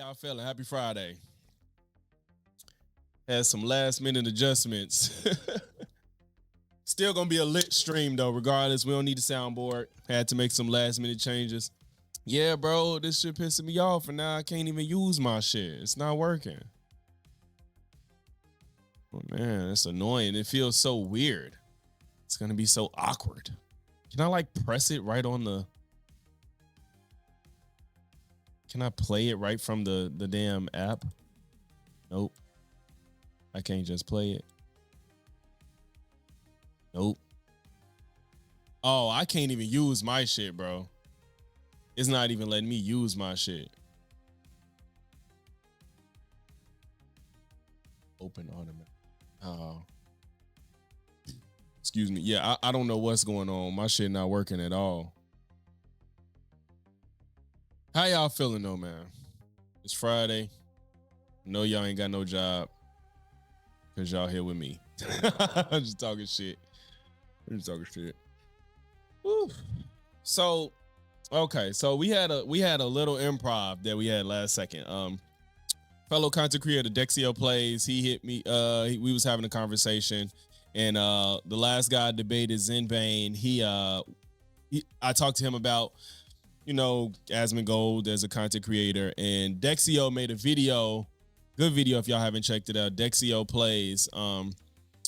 y'all feeling? Happy Friday. Had some last minute adjustments. Still gonna be a lit stream though, regardless. We don't need a soundboard. Had to make some last minute changes. Yeah, bro, this shit pissing me off, and now I can't even use my shit. It's not working. Oh man, it's annoying. It feels so weird. It's gonna be so awkward. Can I like press it right on the? Can I play it right from the damn app? Nope. I can't just play it. Nope. Oh, I can't even use my shit, bro. It's not even letting me use my shit. Open automatic. Oh. Excuse me. Yeah, I don't know what's going on. My shit not working at all. How y'all feeling though, man? It's Friday. I know y'all ain't got no job because y'all here with me. I'm just talking shit. Woo. So, okay. So we had a little improv that we had last second. Fellow content creator Dexio Plays. He hit me. We was having a conversation, and the last guy debated zenbane. I talked to him about, Asmongold as a content creator, and Dexio made a video, good video if y'all haven't checked it out. Dexio Plays.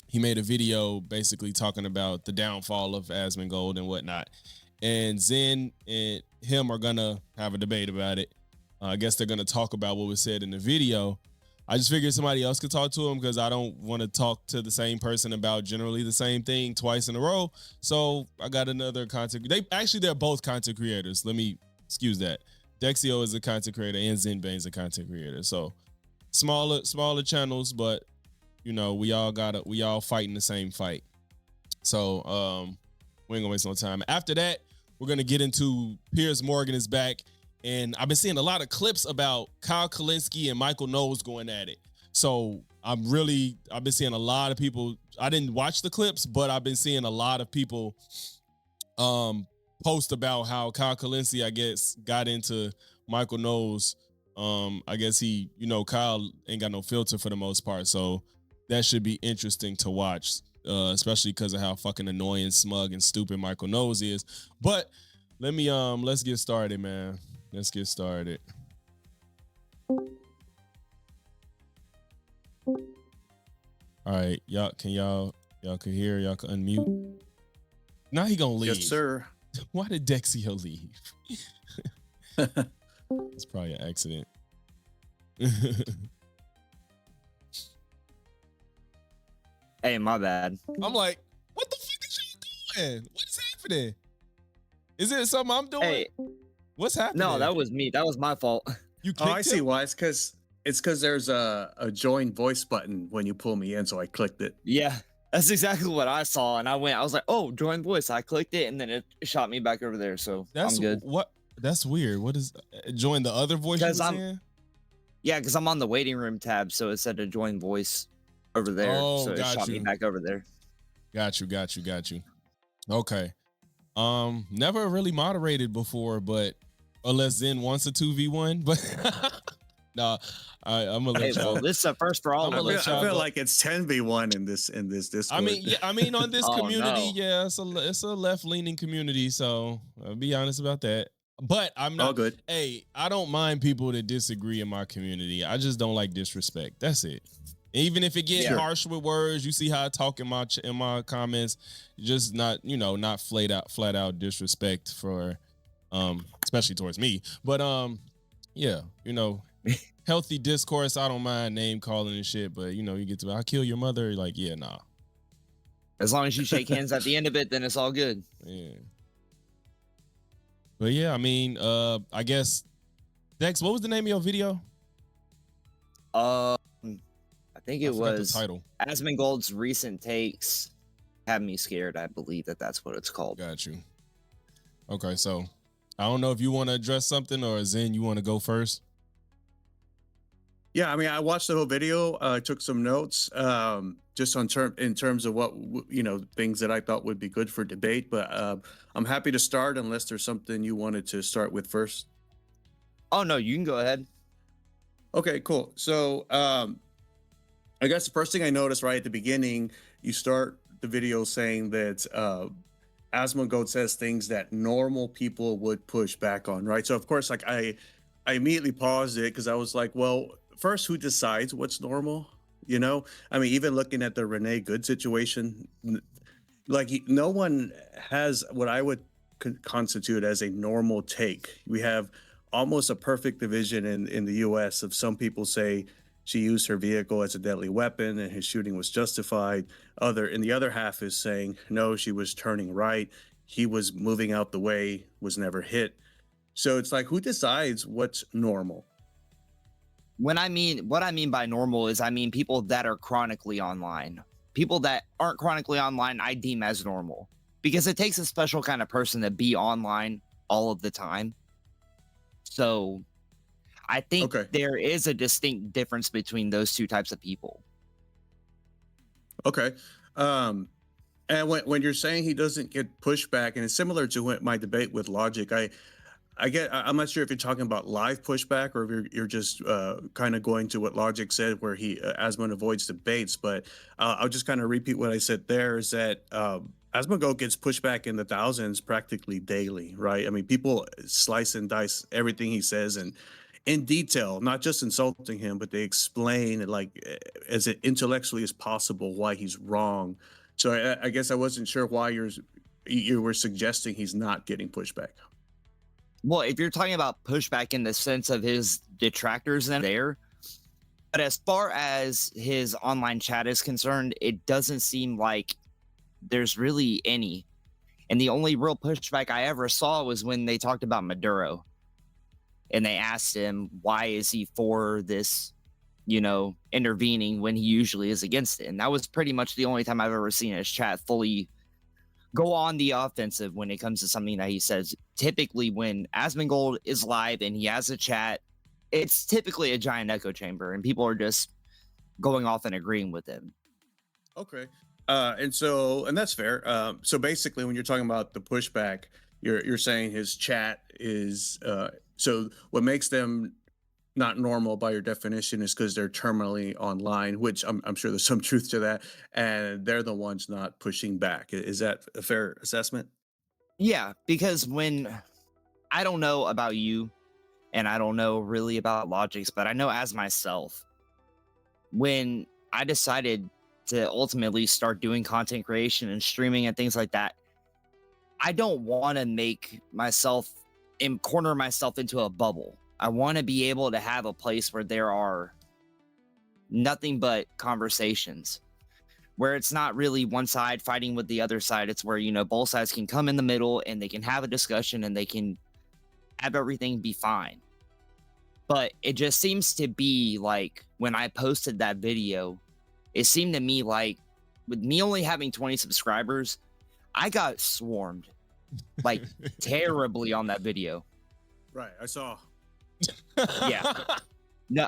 He made a video basically talking about the downfall of Asmongold and whatnot. And Zen and him are gonna have a debate about it. I guess they're gonna talk about what was said in the video. I just figured somebody else could talk to him because I don't want to talk to the same person about generally the same thing twice in a row. So I got another content. They're both content creators. Let me excuse that. Dexio is a content creator and zenbane is a content creator. So smaller channels, but we all fighting the same fight. So we ain't gonna waste no time. After that, we're gonna get into Piers Morgan is back. And I've been seeing a lot of clips about Kyle Kalinske and Michael Knowles going at it. So I've been seeing a lot of people. I didn't watch the clips, but I've been seeing a lot of people post about how Kyle Kalinske, I guess, got into Michael Knowles. I guess Kyle ain't got no filter for the most part. So that should be interesting to watch, especially because of how fucking annoying, smug, and stupid Michael Knowles is. But let's get started, man. Let's get started. All right, y'all can hear, y'all can unmute. Now he gonna leave. Yes, sir. Why did Dexio leave? It's probably an accident. Hey, my bad. I'm like, what the fuck is y'all doing? What is happening? Is it something I'm doing? Hey. What's happening? No, that was me. That was my fault. You I see why. It's because there's a join voice button when you pull me in, so I clicked it. Yeah, that's exactly what I saw, and I was like, oh, join voice. I clicked it, and then it shot me back over there, so I'm good. That's weird. What is join the other voice you were saying? Yeah, because I'm on the waiting room tab, so it said to join voice over there, so it shot me back over there. Got you. Okay. Never really moderated before, but unless Zen wants a 2v1, but no, I'm gonna let y'all. Well, this is a first for all of us. I feel like it's 10v1 in this Discord. I mean on this community, yeah, it's a left-leaning community, so I'll be honest about that. But I'm not all good. Hey, I don't mind people that disagree in my community. I just don't like disrespect. That's it. Even if it gets harsh with words, you see how I talk in my comments, just not flat out disrespect for especially towards me. But healthy discourse, I don't mind name calling and shit, but you get to I'll kill your mother, like, yeah, nah. As long as you shake hands at the end of it, then it's all good. Yeah. But yeah, I mean, I guess Dex, what was the name of your video? I think it was the title. Asmongold's recent takes had me scared. I believe that's what it's called. Got you. Okay, so I don't know if you want to address something or Zen, you want to go first? Yeah, I mean, I watched the whole video. Took some notes, just in terms of what things that I thought would be good for debate. But I'm happy to start unless there's something you wanted to start with first. Oh no, you can go ahead. Okay, cool. So, I guess the first thing I noticed right at the beginning, you start the video saying that Asmongold says things that normal people would push back on, right? So of course, like I immediately paused it because I was like, well, first, who decides what's normal? You know, I mean, even looking at the Renee Good situation, like no one has what I would constitute as a normal take. We have almost a perfect division in the U.S. of some people say she used her vehicle as a deadly weapon and his shooting was justified. Other in the other half is saying no, she was turning right. He was moving out the way, was never hit. So it's like, who decides what's normal? What I mean by normal is I mean people that are chronically online. People that aren't chronically online, I deem as normal because it takes a special kind of person to be online all of the time. So I think Okay. there is a distinct difference between those two types of people. Okay. Um, and when you're saying he doesn't get pushback, and it's similar to my debate with Logic, I'm not sure if you're talking about live pushback or if you're just kind of going to what Logic said, where Asmund avoids debates. But I'll just kind of repeat what I said there is that Asmongold gets pushback in the thousands practically daily, right? I mean, people slice and dice everything he says and in detail, not just insulting him, but they explain it like as intellectually as possible why he's wrong. So I guess I wasn't sure why you were suggesting he's not getting pushback. Well, if you're talking about pushback in the sense of his detractors in there, but as far as his online chat is concerned, it doesn't seem like there's really any. And the only real pushback I ever saw was when they talked about Maduro. And they asked him, why is he for this, intervening when he usually is against it? And that was pretty much the only time I've ever seen his chat fully go on the offensive when it comes to something that he says. Typically, when Asmongold is live and he has a chat, it's typically a giant echo chamber, and people are just going off and agreeing with him. Okay. And that's fair. So basically, when you're talking about the pushback, you're saying his chat is so what makes them not normal by your definition is because they're terminally online, which I'm sure there's some truth to that, and they're the ones not pushing back. Is that a fair assessment? Yeah, because when I don't know about you, and I don't know really about Logics, but I know as myself, when I decided to ultimately start doing content creation and streaming and things like that, I don't want to make myself and corner myself into a bubble. I want to be able to have a place where there are nothing but conversations, where it's not really one side fighting with the other side. It's where, both sides can come in the middle and they can have a discussion and they can have everything be fine. But it just seems to be like when I posted that video, it seemed to me like with me only having 20 subscribers, I got swarmed like terribly on that video. Right. I saw. Yeah. No.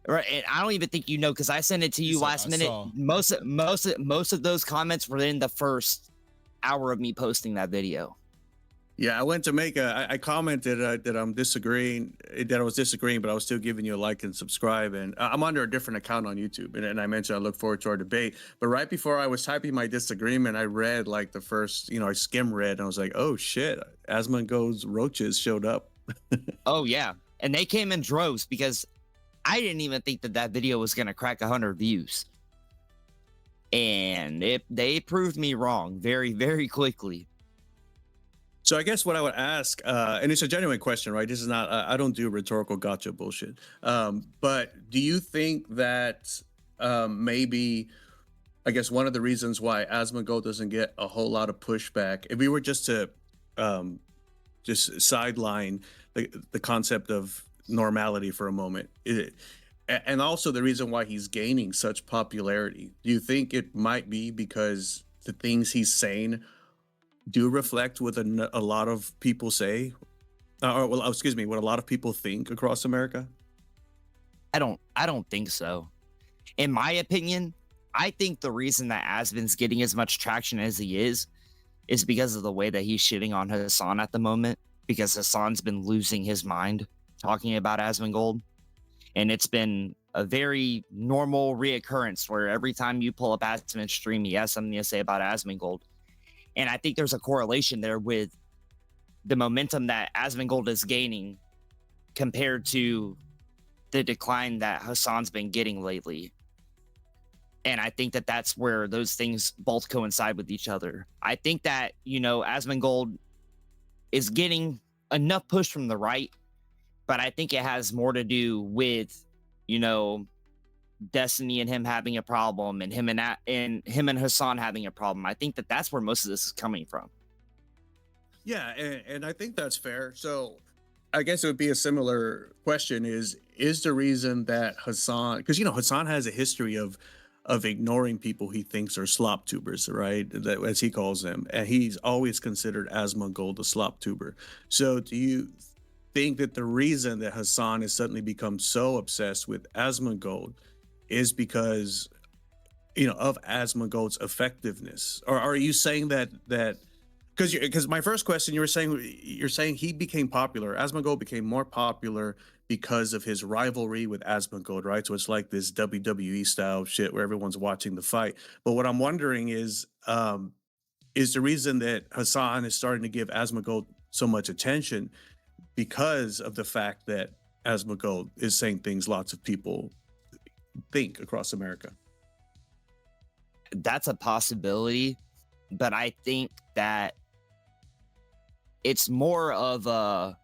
Right. And I don't even think because I sent it to you last minute. Most of those comments were in the first hour of me posting that video. Yeah, I went to I commented that I was disagreeing, but I was still giving you a like and subscribe. And I'm under a different account on YouTube. And I mentioned I look forward to our debate. But right before I was typing my disagreement, I read like the first, I skim read and I was like, oh shit, Asmongold's roaches showed up. Oh, yeah. And they came in droves because I didn't even think that video was going to crack 100 views. And they proved me wrong very, very quickly. So I guess what I would ask, and it's a genuine question, right? This is not, I don't do rhetorical gotcha bullshit. But do you think that maybe, I guess one of the reasons why Asmongold doesn't get a whole lot of pushback, if we were just to just sideline the concept of normality for a moment, and also the reason why he's gaining such popularity, do you think it might be because the things he's saying do reflect what a lot of people say, what a lot of people think across America? I don't think so. In my opinion, I think the reason that Asmon's getting as much traction as he is because of the way that he's shitting on Hassan at the moment, because Hassan's been losing his mind talking about Asmongold. And it's been a very normal reoccurrence where every time you pull up Asmon's stream, he has something to say about Asmongold. And I think there's a correlation there with the momentum that Asmongold is gaining compared to the decline that Hassan's been getting lately. And I think that that's where those things both coincide with each other. I think that, Asmongold is getting enough push from the right, but I think it has more to do with, you know, Destiny and him having a problem, and him and Hassan having a problem. I think that that's where most of this is coming from. Yeah, and I think that's fair. So I guess it would be a similar question: is the reason that Hassan, because Hassan has a history of ignoring people he thinks are slop tubers, right? That, as he calls them, and he's always considered Asmongold a slop tuber. So do you think that the reason that Hassan has suddenly become so obsessed with Asmongold is because of Asmongold's effectiveness, or are you saying that because my first question, you're saying he became popular, Asmongold became more popular because of his rivalry with Asmongold, right? So it's like this WWE style shit where everyone's watching the fight. But what I'm wondering is the reason that Hassan is starting to give Asmongold so much attention because of the fact that Asmongold is saying things lots of people think across America. That's a possibility, but I think that it's more of a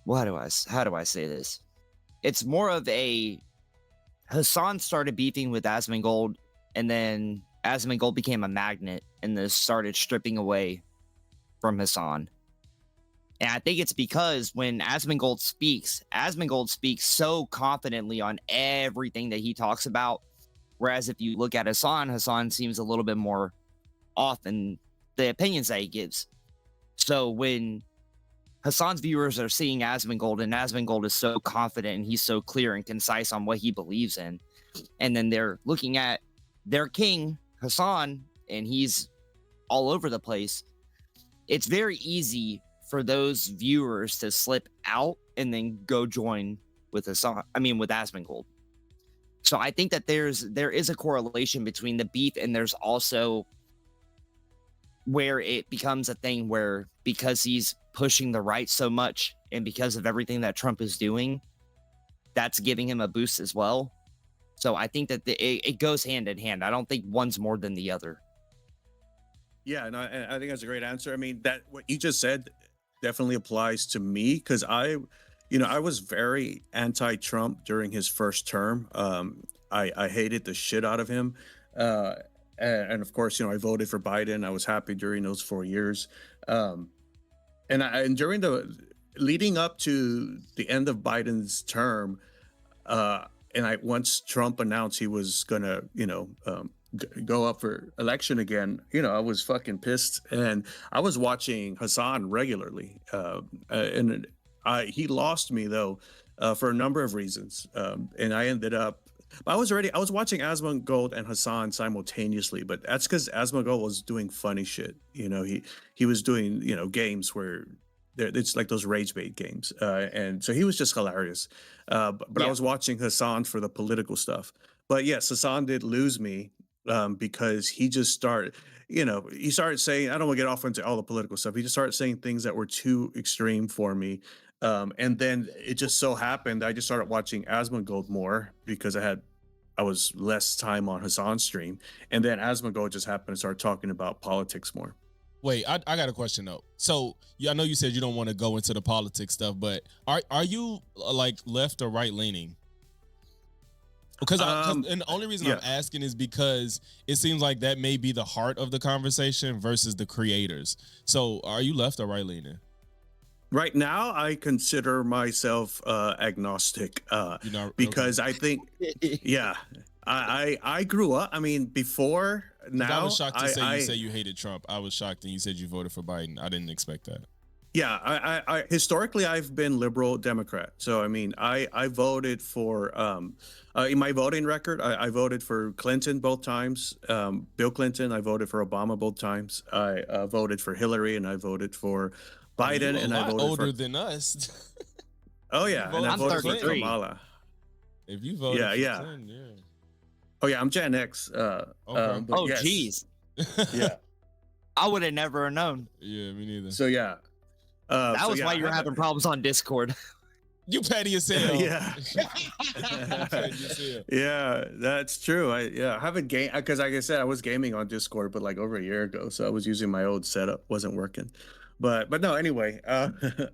how do I say this? It's more of a Hassan started beefing with Asmongold, and then Asmongold became a magnet and then started stripping away from Hassan. And I think it's because when Asmongold speaks so confidently on everything that he talks about. Whereas if you look at Hassan seems a little bit more off in the opinions that he gives. So when Hassan's viewers are seeing Asmongold, and Asmongold is so confident and he's so clear and concise on what he believes in, and then they're looking at their king, Hassan, and he's all over the place, it's very easy for those viewers to slip out and then go join with Asmongold. So I think that there is a correlation between the beef, and there's also where it becomes a thing where, because he's pushing the right so much and because of everything that Trump is doing, that's giving him a boost as well. So I think that it goes hand in hand. I don't think one's more than the other. Yeah, and I think that's a great answer. I mean, that what you just said definitely applies to me, because I was very anti-Trump during his first term. I hated the shit out of him. And of course, I voted for Biden. I was happy during those 4 years. And during the leading up to the end of Biden's term, once Trump announced he was gonna, go up for election again, I was fucking pissed, and I was watching Hassan regularly, and he lost me though, for a number of reasons, and I ended up. I was watching Asmongold and Hassan simultaneously, but that's because Asmongold was doing funny shit. He was doing games where it's like those rage bait games, and so he was just hilarious. But I was watching Hassan for the political stuff. But yes, Hassan did lose me, because he just started. He started saying, I don't want to get off into all the political stuff. He just started saying things that were too extreme for me. And then it just so happened I just started watching Asmongold more because I was less time on Hassan's stream. And then Asmongold just happened to start talking about politics more. Wait, I got a question though. So I know you said you don't want to go into the politics stuff, but are you like left or right leaning? Because and the only reason I'm asking is because it seems like that may be the heart of the conversation versus the creators. So are you left or right leaning? Right now, I consider myself agnostic, because I think, I grew up. I mean, before now, I was shocked to say you say you hated Trump. I was shocked, and you said you voted for Biden. I didn't expect that. Yeah, I historically I've been liberal Democrat. So I mean, I voted for in my voting record, I voted for Clinton both times, Bill Clinton. I voted for Obama both times. I voted for Hillary, and I voted for Biden, and I voted older than us. Oh If you yeah, and I voted I'm for voted for Clinton, 33. Kamala. if you voted Yeah, for yeah. Clinton, yeah. Oh yeah, I'm Gen X. Okay. But Oh, yes, geez. yeah. I would have never known. Yeah, me neither. So yeah, That so was yeah, why I you were have having problems on Discord. You petty as hell. yeah. You petty as hell. Yeah, that's true. I haven't game because like I said, I was gaming on Discord, but like over a year ago. So I was using my old setup, wasn't working. But no, anyway.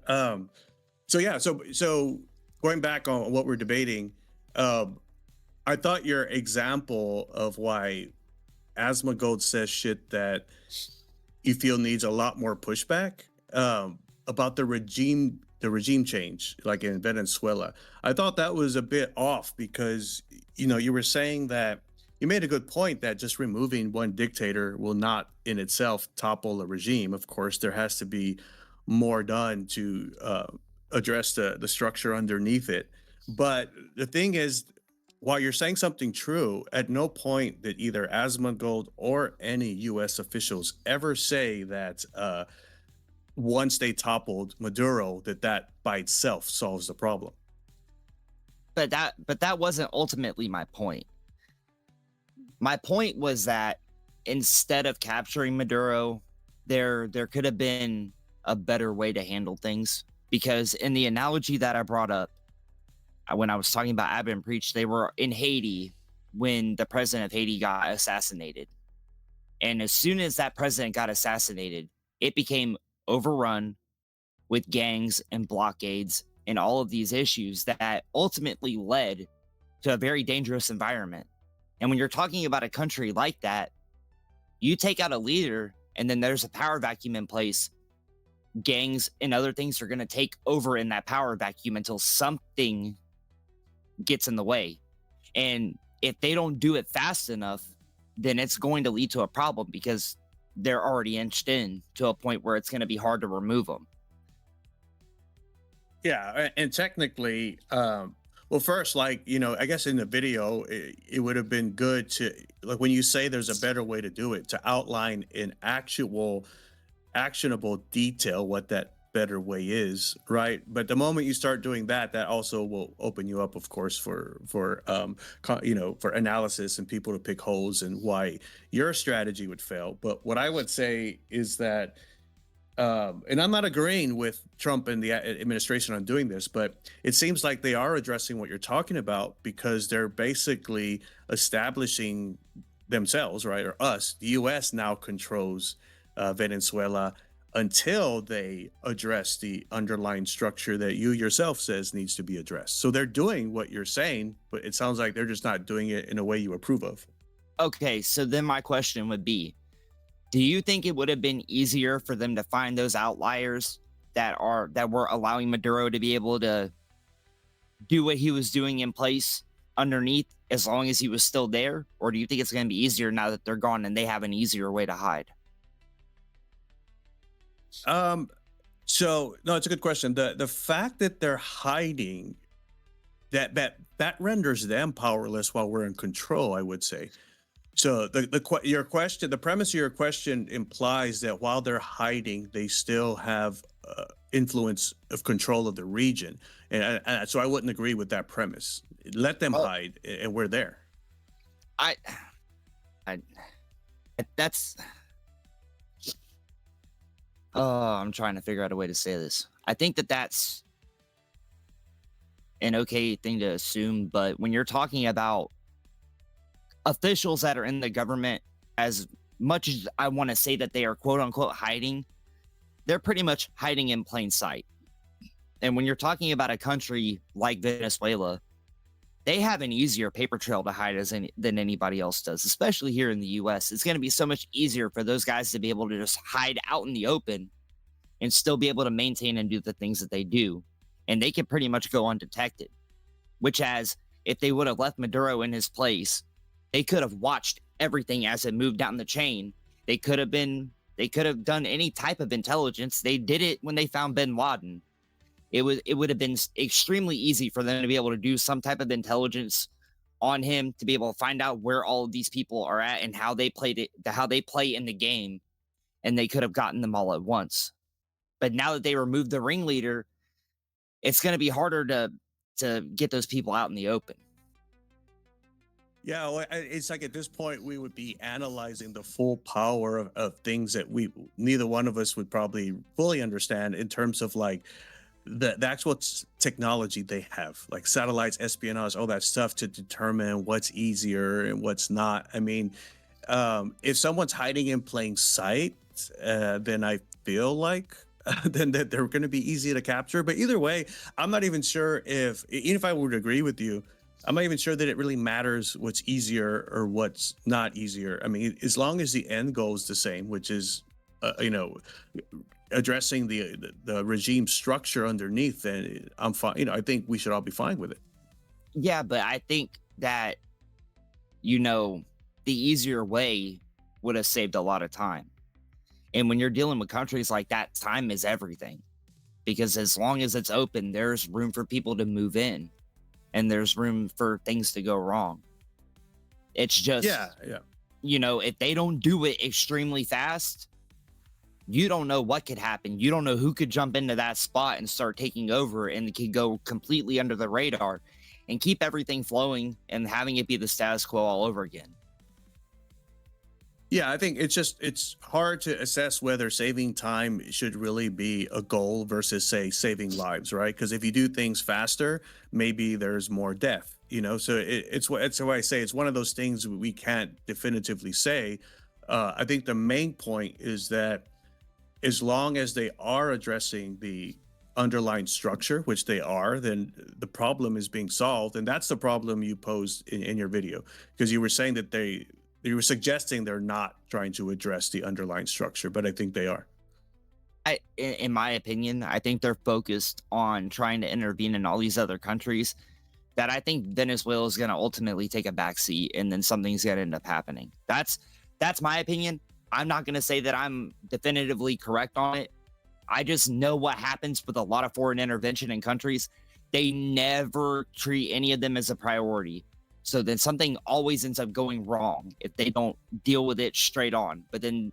Um so yeah, so going back on what we're debating, um, I thought your example of why Asmongold says shit that you feel needs a lot more pushback about the regime change, like in Venezuela. I thought that was a bit off because you were saying that you made a good point that just removing one dictator will not in itself topple a regime. Of course, there has to be more done to address the structure underneath it. But the thing is, while you're saying something true, at no point did either Asmongold or any U.S. officials ever say that once they toppled Maduro, that by itself solves the problem. But that wasn't ultimately my point. My point was that instead of capturing Maduro, there could have been a better way to handle things. Because in the analogy that I brought up when I was talking about Abba and Preach, they were in Haiti when the president of Haiti got assassinated. And as soon as that president got assassinated, it became overrun with gangs and blockades and all of these issues that ultimately led to a very dangerous environment. And when you're talking about a country like that, you take out a leader and then there's a power vacuum in place. Gangs and other things are going to take over in that power vacuum until something gets in the way. And if they don't do it fast enough, then it's going to lead to a problem because they're already inched in to a point where it's going to be hard to remove them. Yeah, and technically, well, first, like I guess in the video, it would have been good to, like, when you say there's a better way to do it, to outline in actual actionable detail what that better way is, right? But the moment you start doing that, that also will open you up, of course, for analysis and people to pick holes and why your strategy would fail. But what I would say is that, and I'm not agreeing with Trump and the administration on doing this, but it seems like they are addressing what you're talking about because they're basically establishing themselves, right? Or us, the US now controls Venezuela until they address the underlying structure that you yourself says needs to be addressed. So they're doing what you're saying, but it sounds like they're just not doing it in a way you approve of. Okay, so then my question would be, do you think it would have been easier for them to find those outliers that were allowing Maduro to be able to do what he was doing in place underneath as long as he was still there? Or do you think it's going to be easier now that they're gone and they have an easier way to hide? So no, it's a good question. The fact that they're hiding, that renders them powerless while we're in control, I would say. So your question, the premise of your question implies that while they're hiding, they still have influence of control of the region, and so I wouldn't agree with that premise. Let them Oh, hide, and we're there. I, I that's. Oh, I'm trying to figure out a way to say this. I think that that's an okay thing to assume, but when you're talking about officials that are in the government, as much as I want to say that they are quote unquote hiding, they're pretty much hiding in plain sight. And when you're talking about a country like Venezuela, they have an easier paper trail to hide than anybody else does, especially here in the US. It's going to be so much easier for those guys to be able to just hide out in the open and still be able to maintain and do the things that they do. And they can pretty much go undetected. Which, as if they would have left Maduro in his place, they could have watched everything as it moved down the chain. They could have done any type of intelligence. They did it when they found bin Laden. It would have been extremely easy for them to be able to do some type of intelligence on him, to be able to find out where all of these people are at and how they play in the game, and they could have gotten them all at once. But now that they removed the ringleader, it's going to be harder to get those people out in the open. Yeah, well, it's like at this point we would be analyzing the full power of things that we neither one of us would probably fully understand in terms of like the actual technology they have, like satellites, espionage, all that stuff to determine what's easier and what's not. I mean, if someone's hiding in plain sight, then I feel like then that they're going to be easy to capture. But either way, I'm not even sure if, even if I would agree with you, I'm not even sure that it really matters what's easier or what's not easier. I mean, as long as the end goal is the same, which is, you know, addressing the regime structure underneath, then I'm fine. You know, I think we should all be fine with it. Yeah, but I think that, you know, the easier way would have saved a lot of time. And when you're dealing with countries like that, time is everything. Because as long as it's open, there's room for people to move in and there's room for things to go wrong. It's just, Yeah, yeah. you know, if they don't do it extremely fast, you don't know what could happen. You don't know who could jump into that spot and start taking over and it could go completely under the radar and keep everything flowing and having it be the status quo all over again. Yeah, I think it's hard to assess whether saving time should really be a goal versus say saving lives, right? Because if you do things faster, maybe there's more death, you know. So it's why I say it's one of those things we can't definitively say. I think the main point is that as long as they are addressing the underlying structure, which they are, then the problem is being solved, and that's the problem you posed in your video because you were saying that you were suggesting they're not trying to address the underlying structure, but I think they are. In my opinion, I think they're focused on trying to intervene in all these other countries. That I think Venezuela is going to ultimately take a backseat, and then something's going to end up happening. That's my opinion. I'm not going to say that I'm definitively correct on it. I just know what happens with a lot of foreign intervention in countries. They never treat any of them as a priority. So then something always ends up going wrong if they don't deal with it straight on. But then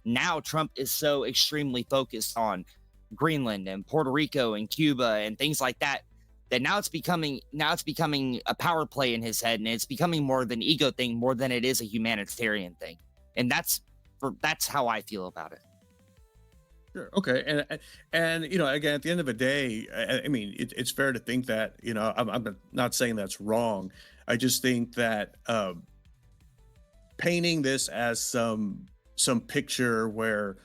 now Trump is so extremely focused on Greenland and Puerto Rico and Cuba and things like that that now it's becoming a power play in his head, and it's becoming more of an ego thing more than it is a humanitarian thing. And that's how I feel about it. Sure. Okay. And you know, again, at the end of the day, I mean, it's fair to think that you know, I'm not saying that's wrong. I just think that painting this as some picture where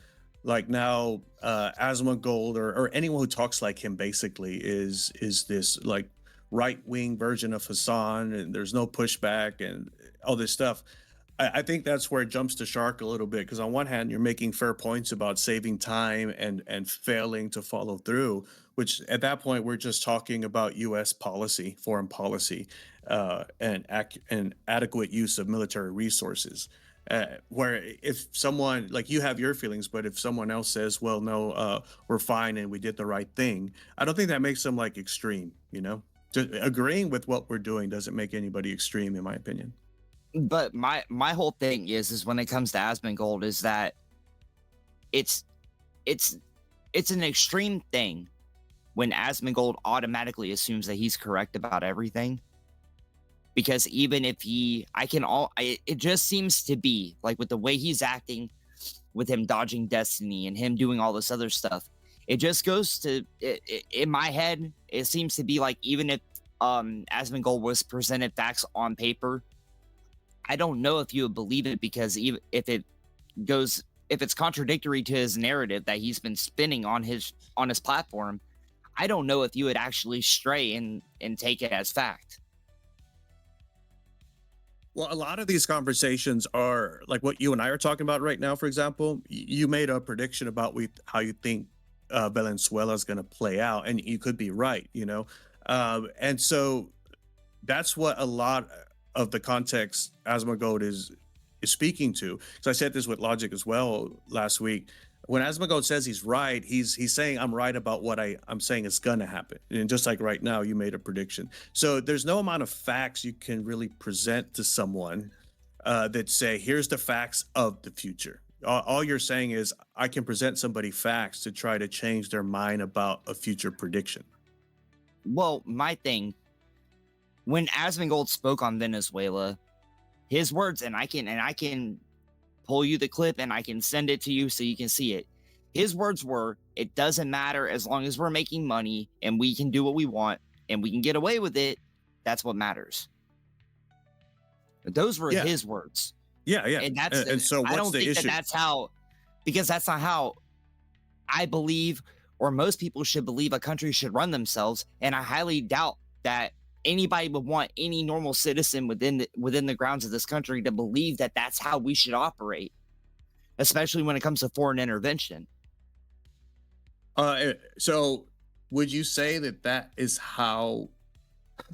like now Asmongold or anyone who talks like him basically is this like right wing version of Hassan, and there's no pushback and all this stuff. I think that's where it jumps the shark a little bit because on one hand you're making fair points about saving time and failing to follow through, which at that point we're just talking about U.S. policy, foreign policy, and adequate use of military resources. Where if someone like you have your feelings, but if someone else says, "Well, no, we're fine and we did the right thing," I don't think that makes them like extreme. You know, just agreeing with what we're doing doesn't make anybody extreme, in my opinion. But my whole thing is when it comes to Asmongold is that it's it's it's an extreme thing when Asmongold automatically assumes that he's correct about everything. Because even if it just seems to be like with the way he's acting, with him dodging destiny and him doing all this other stuff, it just goes to in my head. It seems to be like even if Asmongold was presented facts on paper, I don't know if you would believe it because even if it's contradictory to his narrative that he's been spinning on his platform, I don't know if you would actually stray and take it as fact. Well, a lot of these conversations are like what you and I are talking about right now. For example, you made a prediction about how you think Venezuela is going to play out, and you could be right. You know, and so that's what a lot of the context Asmongold is speaking to. So I said this with Logic as well last week. When Asmongold says he's right, he's saying I'm right about what I'm saying is gonna happen. And just like right now, you made a prediction. So there's no amount of facts you can really present to someone that say, here's the facts of the future. All you're saying is I can present somebody facts to try to change their mind about a future prediction. well, my thing, when Asmongold spoke on Venezuela, his words, and I can pull you the clip and I can send it to you so you can see it. His words were, "It doesn't matter as long as we're making money and we can do what we want and we can get away with it. That's what matters." Those were Yeah, his words, yeah, yeah. and And so, I what's don't the think that issue? that's how, because that's not how I believe, or most people should believe a country should run themselves. And I highly doubt that anybody would want any normal citizen within the grounds of this country to believe that that's how we should operate, especially when it comes to foreign intervention. So, would you say that that is how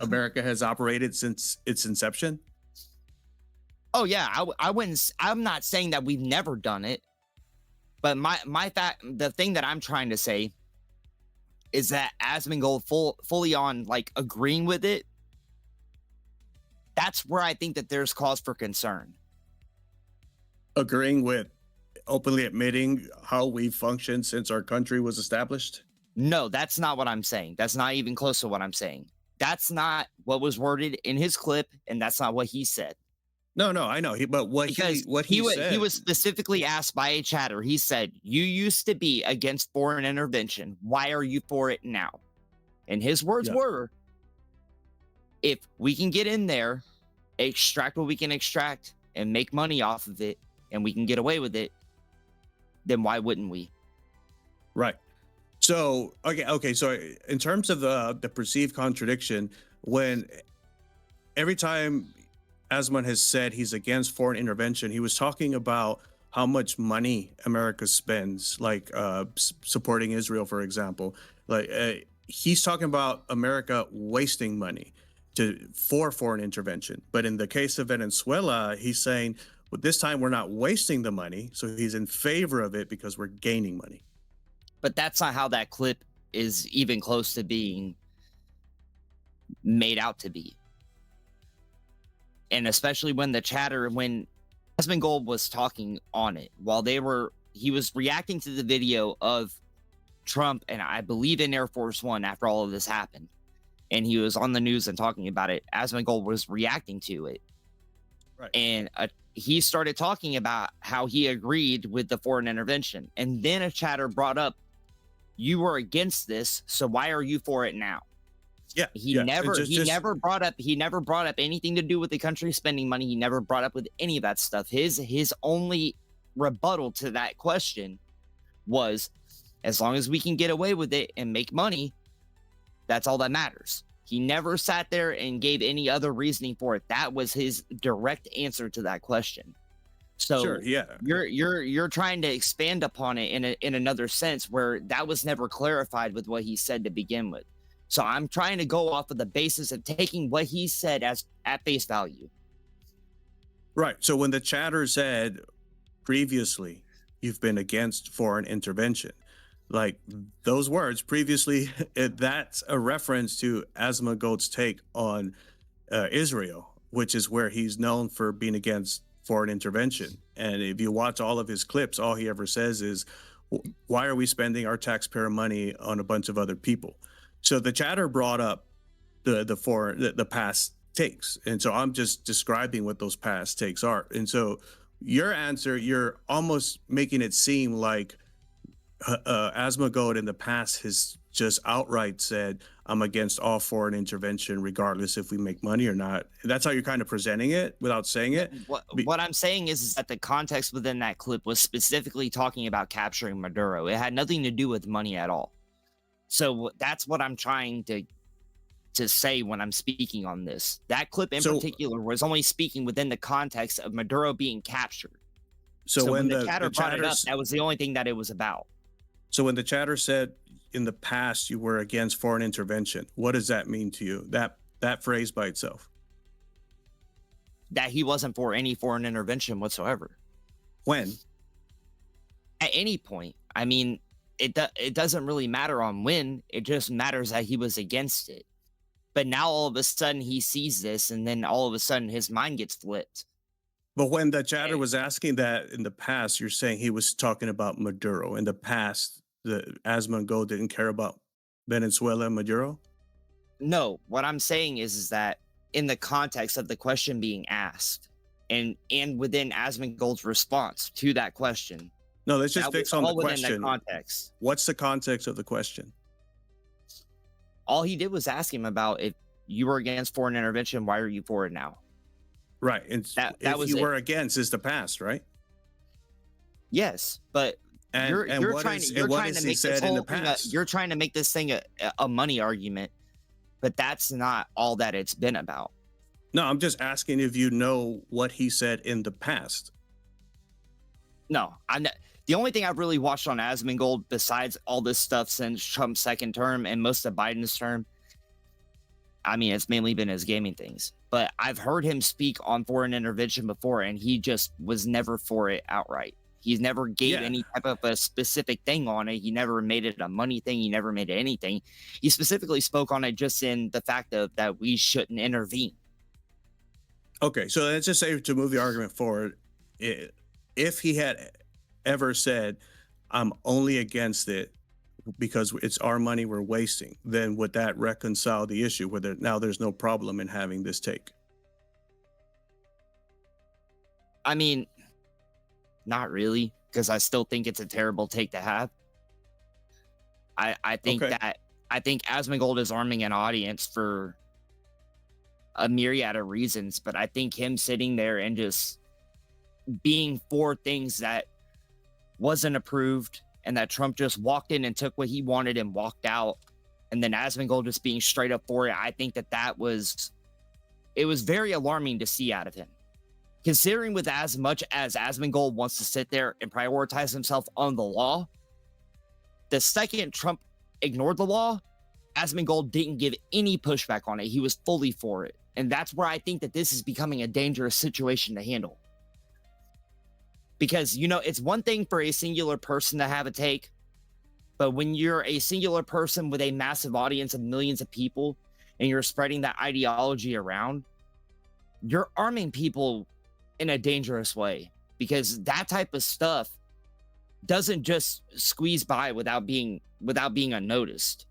America has operated since its inception? Oh yeah, I wouldn't. I'm not saying that we've never done it, but the thing that I'm trying to say is that Asmongold fully on like agreeing with it. That's where I think that there's cause for concern. Agreeing with openly admitting how we functioned since our country was established? No, that's not what I'm saying. That's not even close to what I'm saying. That's not what was worded in his clip, and that's not what he said. No, no, I know. But Because what he he said, was specifically asked by a chatter. He said, "You used to be against foreign intervention. Why are you for it now?" And his words yeah, were, "If we can get in there, extract what we can extract, and make money off of it, and we can get away with it, then why wouldn't we?" right. So, okay. So, in terms of the perceived contradiction, when every time Asman has said he's against foreign intervention, he was talking about how much money America spends, like supporting Israel, for example. Like he's talking about America wasting money for foreign intervention. But in the case of Venezuela, he's saying, well, this time we're not wasting the money, so he's in favor of it because we're gaining money. But that's not how that clip is even close to being made out to be. And especially when when Asmongold was talking on it, he was reacting to the video of Trump and I believe in Air Force One after all of this happened. And he was on the news and talking about it. Asmongold was reacting to it. Right. And he started talking about how he agreed with the foreign intervention. And then a chatter brought up, "You were against this, so why are you for it now?" Yeah, He yeah. never Just, just he never brought up anything to do with the country spending money. He never brought up with any of that stuff. His only rebuttal to that question was, as long as we can get away with it and make money, that's all that matters. He never sat there and gave any other reasoning for it. That was his direct answer to that question. So sure, yeah. you're trying to expand upon it in another sense where that was never clarified with what he said to begin with. So I'm trying to go off of the basis of taking what he said as at face value. Right. So when the chatter said previously you've been against foreign intervention, like those words previously, that's a reference to Asmongold's take on Israel, which is where he's known for being against foreign intervention. And if you watch all of his clips, all he ever says is, why are we spending our taxpayer money on a bunch of other people?" So the chatter brought up the past takes, and so I'm just describing what those past takes are. And so your answer, you're almost making it seem like Asmongold in the past has just outright said, "I'm against all foreign intervention, regardless if we make money or not." That's how you're kind of presenting it without saying it. What I'm saying is that the context within that clip was specifically talking about capturing Maduro. It had nothing to do with money at all. So that's what I'm trying to say when I'm speaking on this. That clip in So, particular was only speaking within the context of Maduro being captured. so So when when the the chatter the brought it up, chatters, that was the only thing that it was about. so when the chatter said in the past you were against foreign intervention, what does that mean to you? That phrase by itself. That he wasn't for any foreign intervention whatsoever. When? At any point. I mean, it doesn't really matter on when, it just matters that he was against it. But now all of a sudden he sees this, and then all of a sudden his mind gets flipped. But when the chatter And was asking that in the past, you're saying he was talking about Maduro. In the past, the Asmongold didn't care about Venezuela and Maduro? No, what I'm saying is that in the context of the question being asked, and within Asmongold's response to that question, No, let's just that was fix on the all within the question. context. What's the context of the question? All he did was ask him about, if you were against foreign intervention, why are you for it now? Right. And That if was you it. were against is the past, right? Yes, but And you're what trying is to and what make has he this said in the whole thing past? you're trying to make this thing a money argument, but that's not all that it's been about. No, I'm just asking if you know what he said in the past. No, the only thing I've really watched on Asmongold, besides all this stuff since Trump's second term and most of Biden's term, I mean, it's mainly been his gaming things. But I've heard him speak on foreign intervention before, and he just was never for it outright. He's never gave Yeah. any type of a specific thing on it. He never made it a money thing. He never made it anything. He specifically spoke on it just in the fact of that we shouldn't intervene. Okay, so let's just say, to move the argument forward, if he had ever said, I'm only against it because it's our money we're wasting, then would that reconcile the issue whether now there's no problem in having this take? I mean, not really, because I still think it's a terrible take to have. I think Okay. I think Asmongold is arming an audience for a myriad of reasons, but I think him sitting there and just being for things that wasn't approved, and that Trump just walked in and took what he wanted and walked out, and then Asmongold just being straight up for it, I think it was very alarming to see out of him. Considering with as much as Asmongold wants to sit there and prioritize himself on the law, the second Trump ignored the law, Asmongold didn't give any pushback on it. He was fully for it. And that's where I think that this is becoming a dangerous situation to handle. Because, it's one thing for a singular person to have a take, but when you're a singular person with a massive audience of millions of people and you're spreading that ideology around, you're arming people in a dangerous way, because that type of stuff doesn't just squeeze by without being unnoticed.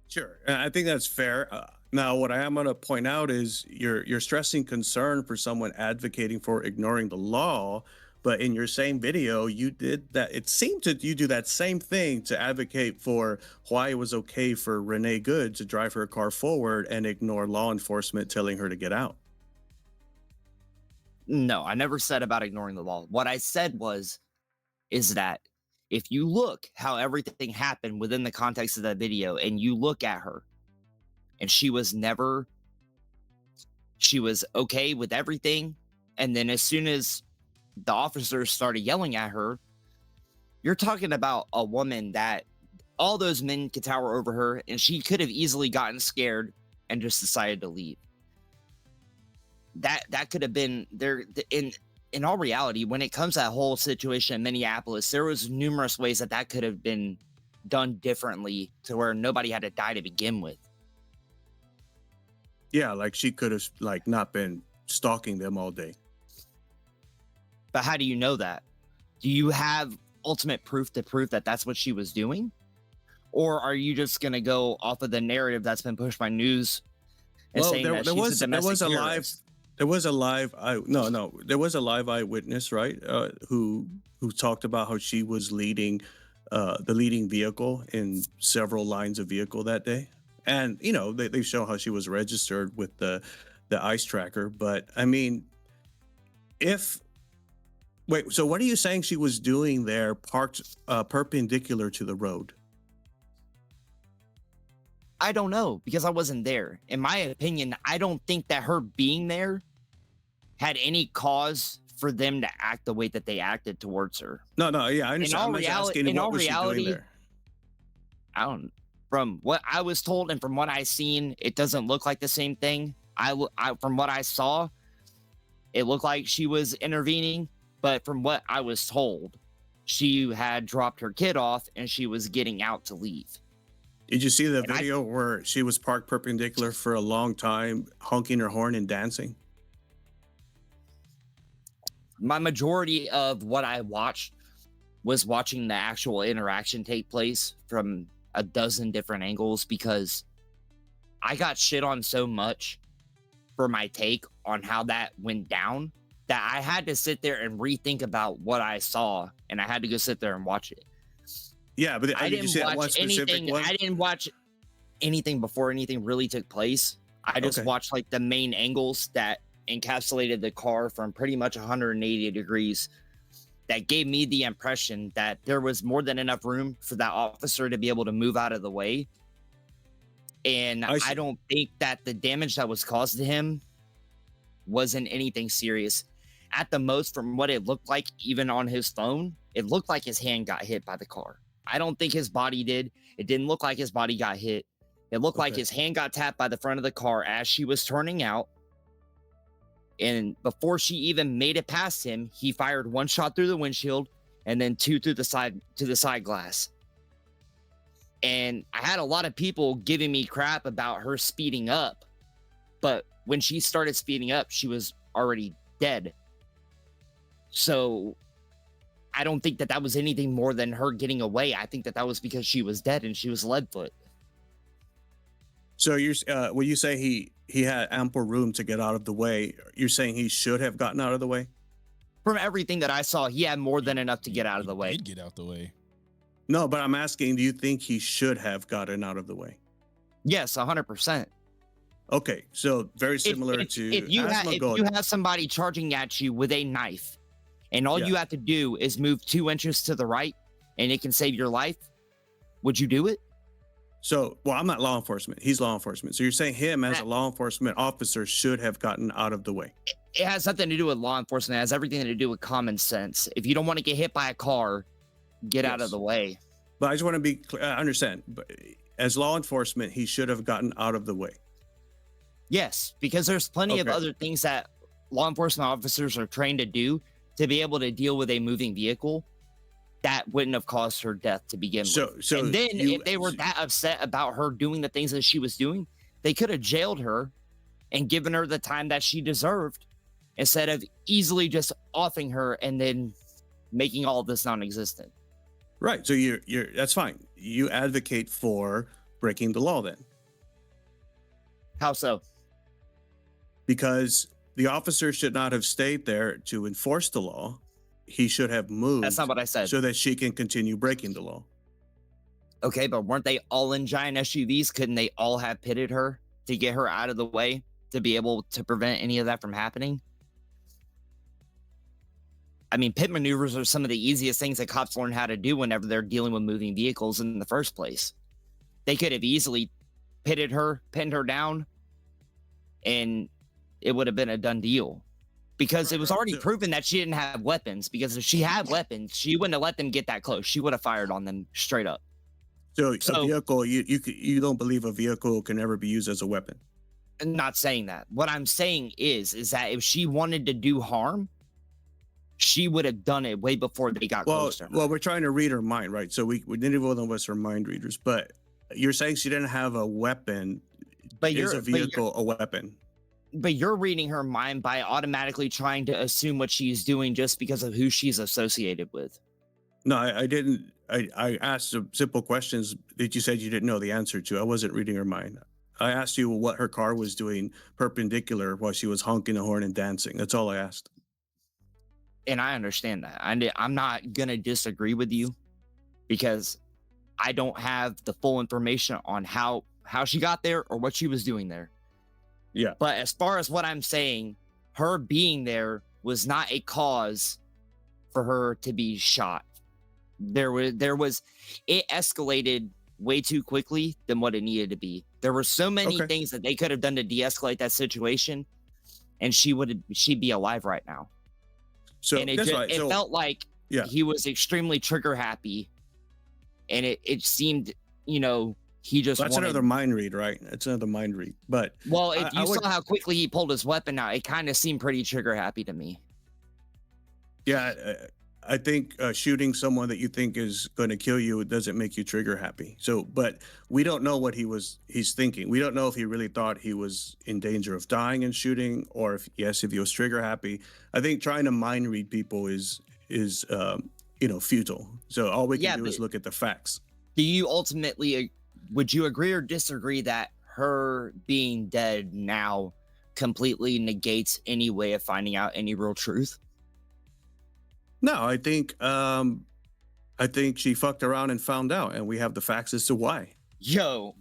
Sure, and I think that's fair. Now, what I am going to point out is you're stressing concern for someone advocating for ignoring the law, but in your same video, you did that. It seemed that you do that same thing to advocate for why it was okay for Renee Good to drive her car forward and ignore law enforcement telling her to get out. No, I never said about ignoring the law. What I said is that if you look how everything happened within the context of that video, and you look at her, and she was okay with everything, and then as soon as the officers started yelling at her, you're talking about a woman that all those men could tower over her, and she could have easily gotten scared and just decided to leave. That could have been there. In all reality, when it comes to that whole situation in Minneapolis, there was numerous ways that could have been done differently to where nobody had to die to begin with. Yeah, like she could have not been stalking them all day. But how do you know that? Do you have ultimate proof to prove that that's what she was doing? Or are you just going to go off of the narrative that's been pushed by news and saying that she's a domestic terrorist? There was a live eyewitness, right? Who talked about how she was leading the leading vehicle in several lines of vehicle that day. And, they show how she was registered with the ICE tracker. But I mean, so what are you saying she was doing there parked perpendicular to the road? I don't know, because I wasn't there. In my opinion, I don't think that her being there had any cause for them to act the way that they acted towards her. No, yeah, I understand. In all reality, from what I was told and from what I seen, it doesn't look like the same thing. From what I saw, it looked like she was intervening, but from what I was told, she had dropped her kid off and she was getting out to leave. Did you see the video where she was parked perpendicular for a long time, honking her horn and dancing? My majority of what I watched was watching the actual interaction take place from a dozen different angles, because I got shit on so much for my take on how that went down that I had to sit there and rethink about what I saw, and I had to go sit there and watch it. Yeah, but I did you didn't see that one watch specific anything. one? I didn't watch anything before anything really took place. I just Okay. watched like the main angles that encapsulated the car from pretty much 180 degrees. That gave me the impression that there was more than enough room for that officer to be able to move out of the way. And I see. I don't think that the damage that was caused to him wasn't anything serious. At the most, from what it looked like, even on his phone, it looked like his hand got hit by the car. I don't think his body did. It didn't look like his body got hit. It looked like Okay. his hand got tapped by the front of the car as she was turning out. And before she even made it past him, he fired one shot through the windshield and then two through the side to the side glass. And I had a lot of people giving me crap about her speeding up. But when she started speeding up, she was already dead. So I don't think that that was anything more than her getting away. I think that that was because she was dead and she was Leadfoot. So you're when you say he had ample room to get out of the way, you're saying he should have gotten out of the way? From everything that I saw, he had more than enough to get out of the way. He did get out the way. No, but I'm asking, do you think he should have gotten out of the way? Yes, 100%. Okay, so very similar to if you Asmongold. have somebody charging at you with a knife, and all Yeah. you have to do is move 2 inches to the right, and it can save your life, would you do it? So, well, I'm not law enforcement. He's law enforcement. So you're saying him as a law enforcement officer should have gotten out of the way. It has nothing to do with law enforcement. It has everything to do with common sense. If you don't want to get hit by a car, get out of Yes. the way. But I just want to be clear, I understand. But as law enforcement, he should have gotten out of the way. Yes, because there's plenty of Okay. other things that law enforcement officers are trained to do to be able to deal with a moving vehicle that wouldn't have caused her death to begin with. So And then you- if they were that upset about her doing the things that she was doing, they could have jailed her and given her the time that she deserved instead of easily just offing her and then making all of this non-existent. Right. So you're that's fine. You advocate for breaking the law then, How so? because the officer should not have stayed there to enforce the law. He should have moved That's not what I said. so that she can continue breaking the law. Okay, but weren't they all in giant SUVs? Couldn't they all have pitted her to get her out of the way to be able to prevent any of that from happening? I mean, pit maneuvers are some of the easiest things that cops learn how to do whenever they're dealing with moving vehicles in the first place. They could have easily pitted her, pinned her down, and it would have been a done deal. Because it was Right, already so- proven that she didn't have weapons. Because if she had weapons, she wouldn't have let them get that close. She would have fired on them straight up. So, So- a vehicle, you don't believe a vehicle can ever be used as a weapon? I'm not saying that. What I'm saying is that if she wanted to do harm, she would have done it way before they got Well, close to her. well, we're trying to read her mind, right? So we neither one of us are mind readers, but you're saying she didn't have a weapon. but Is you're, a vehicle a weapon? but you're reading her mind by automatically trying to assume what she's doing just because of who she's associated with. No, I didn't. I asked some simple questions that you said you didn't know the answer to. I wasn't reading her mind. I asked you what her car was doing perpendicular while she was honking the horn and dancing. That's all I asked. And I understand that. I'm not going to disagree with you because I don't have the full information on how she got there or what she was doing there. Yeah. But as far as what I'm saying, her being there was not a cause for her to be shot. There was it escalated way too quickly than what it needed to be. There were so many Okay. things that they could have done to de-escalate that situation, and she'd be alive right now. So And it that's just, right. it So, felt like yeah. he was extremely trigger happy, and it seemed, he just that's wanted. another mind read, right? That's another mind read. But Well, if I you would- saw how quickly he pulled his weapon out, it kind of seemed pretty trigger happy to me. yeah, I think shooting someone that you think is going to kill you doesn't make you trigger happy. So, but we don't know what he's thinking. We don't know if he really thought he was in danger of dying and shooting, or if he was trigger happy. I think trying to mind read people is futile. So all we can Yeah, do is but- look at the facts. Do you ultimately would you agree or disagree that her being dead now completely negates any way of finding out any real truth? No, I think she fucked around and found out, and we have the facts as to why. Yo,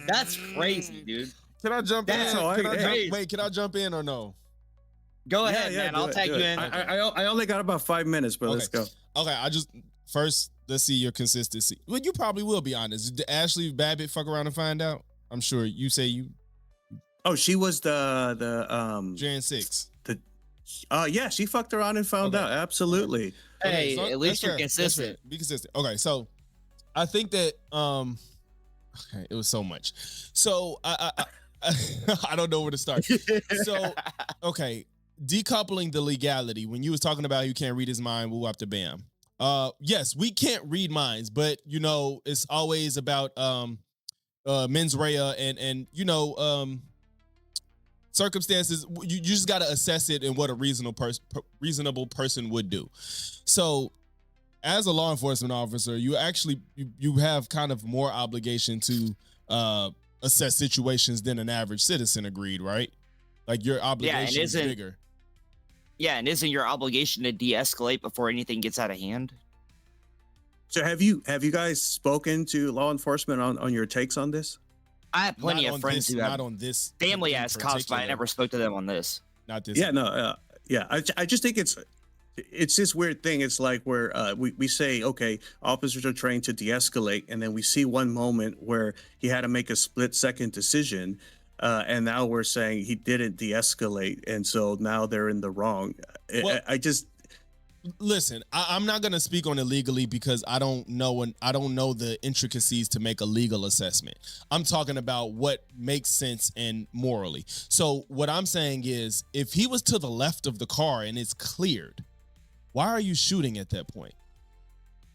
that's crazy, dude. Can I jump That's in? all Can right. I jump, Hey. wait, can I jump in or no? Go Yeah, ahead, yeah, man. do I'll it, tag do you it. in. I only got about 5 minutes, but let's go. Okay, I just first let's see your consistency. Well, you probably will be honest. Did Ashley Babbitt fuck around and find out? I'm sure you say you Oh, she was the Jan 6. yeah, she fucked around and found Okay. out. Absolutely. Hey, so at least that's you're fair. That's consistent. fair. Be consistent. Okay, so I think that okay, it was so much. So I don't know where to start. So okay, decoupling the legality. When you was talking about you can't read his mind, woo up the bam. Yes, we can't read minds, but you know it's always about mens rea and you know circumstances. You just got to assess it and what a reasonable person would do. So as a law enforcement officer, you actually you have kind of more obligation to assess situations than an average citizen. Agreed, right? Like your obligation is isn't- bigger. Yeah, and isn't your obligation to de-escalate before anything gets out of hand? So have you guys spoken to law enforcement on your takes on this? I have plenty Not of on friends this, who not have on this family in as cops, but I particular. never spoke to them on this. Not this. Yeah, no, yeah. I just think it's this weird thing. It's like where we say, okay, officers are trained to de-escalate, and then we see one moment where he had to make a split-second decision, and now we're saying he didn't de-escalate, and so now they're in the wrong. Well- I just Listen, I'm not gonna speak on it legally because I don't know the intricacies to make a legal assessment. I'm talking about what makes sense and morally. So what I'm saying is, if he was to the left of the car and it's cleared, why are you shooting at that point?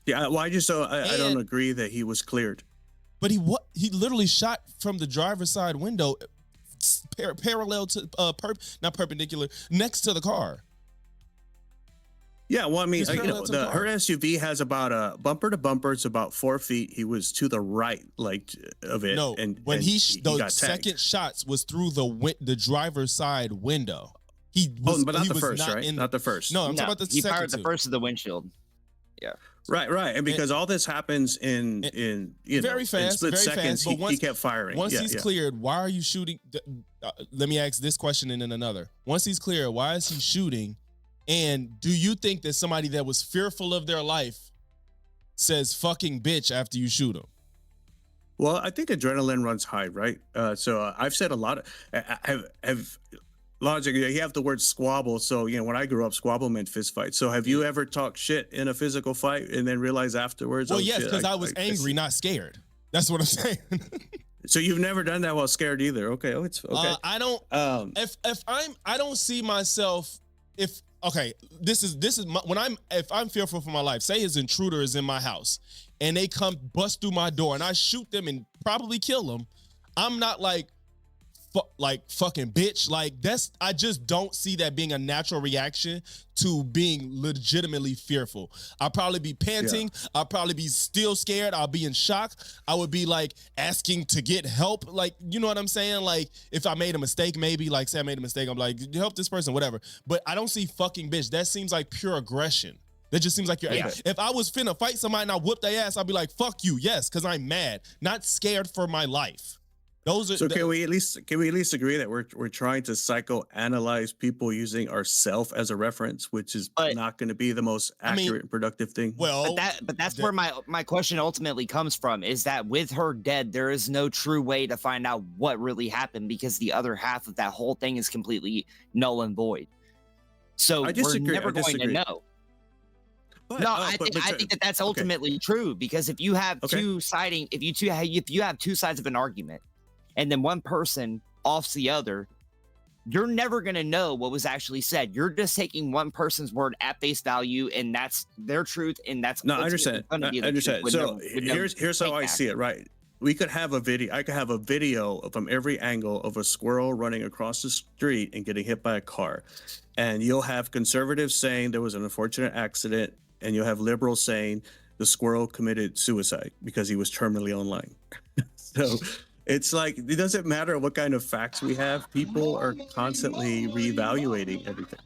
yeah. Well, I don't And- agree that he was cleared. But he literally shot from the driver's side window, parallel to not perpendicular, next to the car. Yeah, well, I mean, Just parallel to the car. her SUV has about a bumper to bumper. It's about 4 feet. He was to the right, like of it. No, and when and those got tagged. second shots was through the driver's side window. He Oh, was, but not he the was first, not right? in- Not the first. No, I'm No, talking about the he second fired the two. first of the windshield. Right, and because all this happens in Very in fast, split very seconds, fast, but he once- kept firing. Once Yeah, he's yeah. cleared, why are you shooting? Let me ask this question and then another. Once he's cleared, why is he shooting? And do you think that somebody that was fearful of their life says "fucking bitch" after you shoot him? Well, I think adrenaline runs high, right? So I've said a lot of have logic. You have the word squabble. So when I grew up, squabble meant fist fight. So have you ever talked shit in a physical fight and then realized afterwards? Well, oh, yes, shit, because I was angry, not scared. That's what I'm saying. So you've never done that while scared either? Okay, oh, it's okay. I don't. If I don't see myself. This is if I'm fearful for my life. Say his intruder is in my house and they come bust through my door and I shoot them and probably kill them. I'm not like fucking bitch. Like I just don't see that being a natural reaction to being legitimately fearful. I'll probably be panting. I'll probably be still scared. I'll be in shock. I would be like asking to get help. Like, you know what I'm saying? Like if I made a mistake, maybe like say I made a mistake, I'm like, help this person, whatever. But I don't see fucking bitch. That seems like pure aggression. That just seems like you're angry. If I was finna fight somebody and I whoop their ass, I'd be like, fuck you. Yes, because I'm mad, not scared for my life. Those are So can we at least agree that we're trying to psychoanalyze people using ourself as a reference, which is But- not going to be the most accurate and productive thing. well, But that's where my question ultimately comes from, is that with her dead, there is no true way to find out what really happened because the other half of that whole thing is completely null and void. So I disagree. we're never I going to disagree. know. But- No, oh, I but- think that that's ultimately true, because if you have Okay. if you have two sides of an argument, and then one person offs the other, you're never going to know what was actually said. You're just taking one person's word at face value, and that's their truth, and that's No, I ultimately understand. gonna be I the truth understand. with So no- with no here's how take I back. see it. Right, we could have a video. I could have a video from every angle of a squirrel running across the street and getting hit by a car, and you'll have conservatives saying there was an unfortunate accident, and you'll have liberals saying the squirrel committed suicide because he was terminally online. So it's like, it doesn't matter what kind of facts we have. People are constantly reevaluating everything.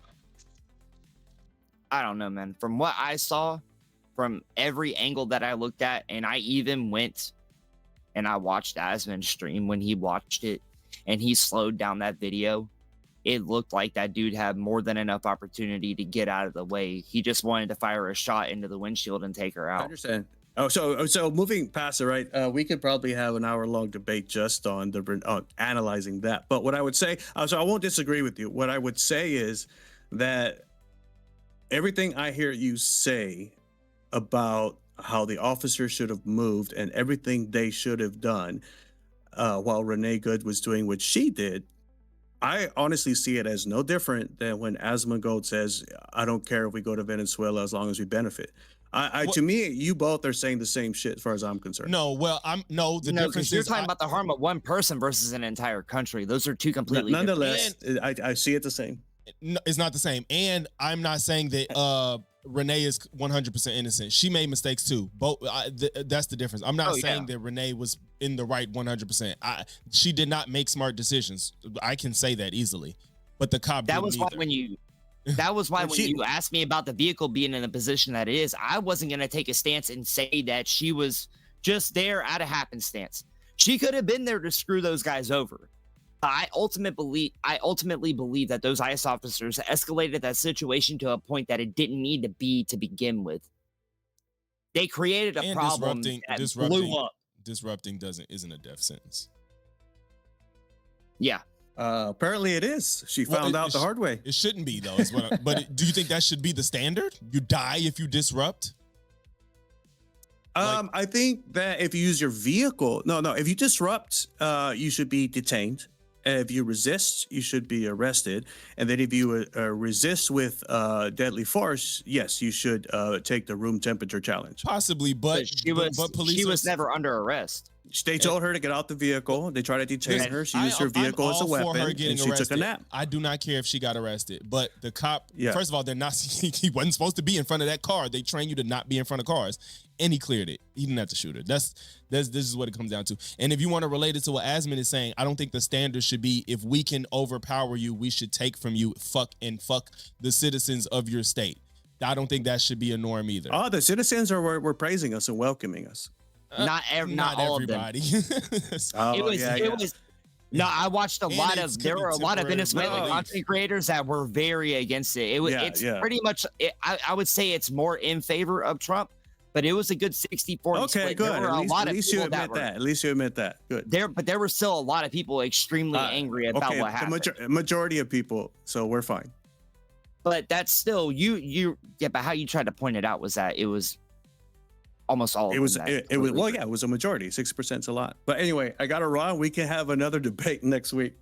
I don't know, man. From what I saw, from every angle that I looked at, and I even went and I watched Asmon's stream when he watched it and he slowed down that video. It looked like that dude had more than enough opportunity to get out of the way. He just wanted to fire a shot into the windshield and take her I out. understand. So moving past it, right? We could probably have an hour-long debate just on analyzing that. But what I would say, so I won't disagree with you. What I would say is that everything I hear you say about how the officer should have moved and everything they should have done while Renee Good was doing what she did, I honestly see it as no different than when Asmongold says, I don't care if we go to Venezuela as long as we benefit. To me, you both are saying the same shit as far as I'm concerned. No, well, the difference you're is talking about the harm of one person versus an entire country. Those are two completely nonetheless, I see it the same. No, it's not the same. And I'm not saying that Renee is 100% innocent. She made mistakes too. That's the difference. I'm not saying that Renee was in the right 100%. She did not make smart decisions. I can say that easily. But the cop that didn't was why either. when you asked me about the vehicle being in the position that it is, I wasn't going to take a stance and say that she was just there out of happenstance. She could have been there to screw those guys over. I ultimately believe that those ICE officers escalated that situation to a point that it didn't need to be to begin with. They created a problem that blew up. Disrupting isn't a death sentence. Yeah. Apparently it is. She found out the hard way. It shouldn't be though. But do you think that should be the standard? You die if you disrupt? I think that if you use your vehicle, if you disrupt, you should be detained. If you resist, you should be arrested. And then if you resist with deadly force, yes, you should take the room temperature challenge. Possibly, but she was never under arrest. They told her to get out the vehicle. They tried to detain her. She used her vehicle as a weapon, and she took a nap. I do not care if she got arrested, but the cop, first of all, they're not. He wasn't supposed to be in front of that car. They train you to not be in front of cars, and he cleared it. He didn't have to shoot her. This is what it comes down to. And if you want to relate it to what Asmon is saying, I don't think the standard should be if we can overpower you, we should take from you. Fuck the citizens of your state. I don't think that should be a norm either. Oh, the citizens were praising us and welcoming us. Not all everybody. It was. No, I watched there were a lot of Venezuelan content creators that were very against it. It's pretty much. I would say it's more in favor of Trump, but it was a good 60-40 okay, split. good. There were at least you admit that. At least you admit that. Good. But there were still a lot of people extremely angry about what happened. The majority of people, so we're fine. But that's still but how you tried to point it out was that it was almost all. It was it was a majority. 6% is a lot. But anyway, I got to run. We can have another debate next week.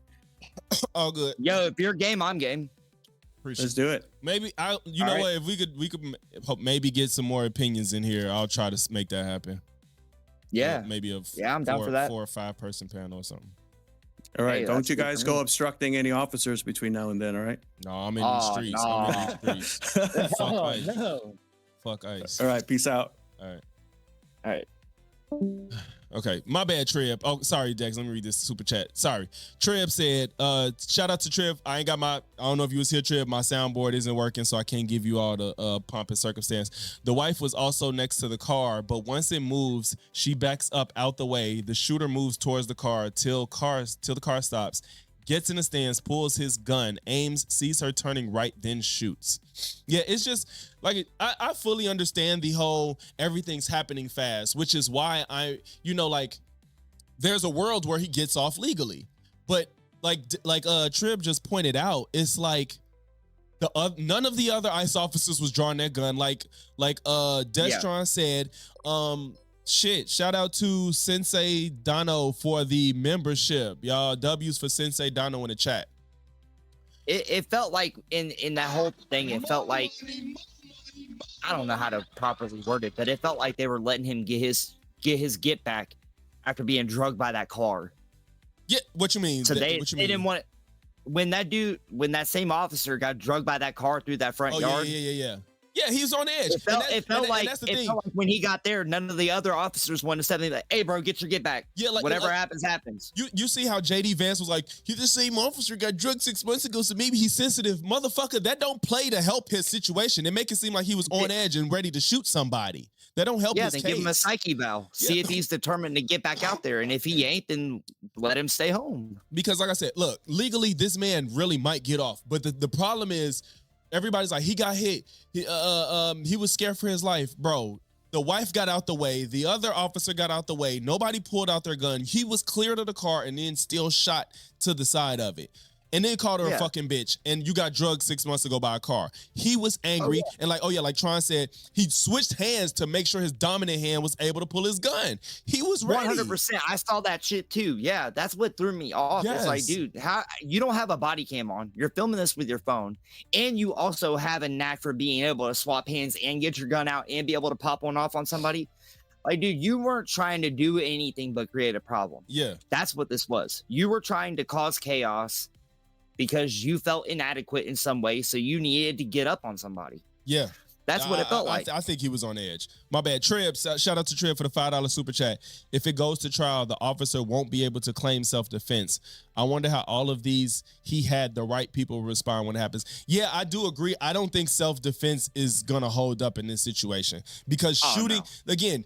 All good. Yo, if you're game, I'm game. Let's do it. Maybe know what? If we could maybe get some more opinions in here. I'll try to make that happen. Yeah, maybe I'm down for that. 4 or 5 person panel or something. All right, don't you guys go obstructing any officers between now and then, all right? No, I'm in the streets. No. I'm in the streets. Fuck ICE. No. Fuck ICE. All right, peace out. All right. Okay, my bad, Trib. Oh, sorry, Dex. Let me read this super chat. Sorry. Trib said, shout out to Trib. I don't know if you was here, Trib. My soundboard isn't working, so I can't give you all the pomp and circumstance. The wife was also next to the car, but once it moves, she backs up out the way. The shooter moves towards the car till the car stops. Gets in the stands, pulls his gun, aims, sees her turning right, then shoots. Yeah, it's just like I fully understand the whole everything's happening fast, which is why there's a world where he gets off legally. But like Trib just pointed out, it's like none of the other ICE officers was drawing their gun. Like Destron said, shout out to Sensei Dono for the membership. Y'all, W's for Sensei Dono in the chat. It felt like in that whole thing, it felt like, I don't know how to properly word it, but it felt like they were letting him get his get back after being drugged by that car. Yeah, what you mean? So they didn't want it. When that same officer got drugged by that car through that front yard. Yeah. Yeah, he was on edge. It felt like that's the thing. when he got there, none of the other officers wanted to step in like, "Hey, bro, get your get back." Yeah, like whatever happens, happens. You see how JD Vance was like, he the same officer got drugged 6 months ago, so maybe he's sensitive. Motherfucker, that don't play to help his situation. It make it seem like he was on edge and ready to shoot somebody. That don't help his then case. give him a psyche valve. See if he's determined to get back out there. And if he ain't, then let him stay home. Because like I said, look, legally, this man really might get off. But the problem is, everybody's like, he got hit. He was scared for his life. Bro, the wife got out the way. The other officer got out the way. Nobody pulled out their gun. He was cleared of the car and then still shot to the side of it. And then called her a fucking bitch. And you got drugged 6 months ago by a car. He was angry. And like, like Tron said, he switched hands to make sure his dominant hand was able to pull his gun. He was ready. 100%. I saw that shit too. Yeah, that's what threw me off. It's like, dude, how you don't have a body cam on. You're filming this with your phone. And you also have a knack for being able to swap hands and get your gun out and be able to pop one off on somebody. Like, dude, you weren't trying to do anything but create a problem. Yeah. That's what this was. You were trying to cause chaos because you felt inadequate in some way, so you needed to get up on somebody. Yeah. That's what it felt like. I think he was on edge. My bad. Trib, shout out to Trib for the $5 super chat. If it goes to trial, the officer won't be able to claim self-defense. I wonder how all of these, he had the right people respond when it happens. Yeah, I do agree. I don't think self-defense is going to hold up in this situation because shooting, again,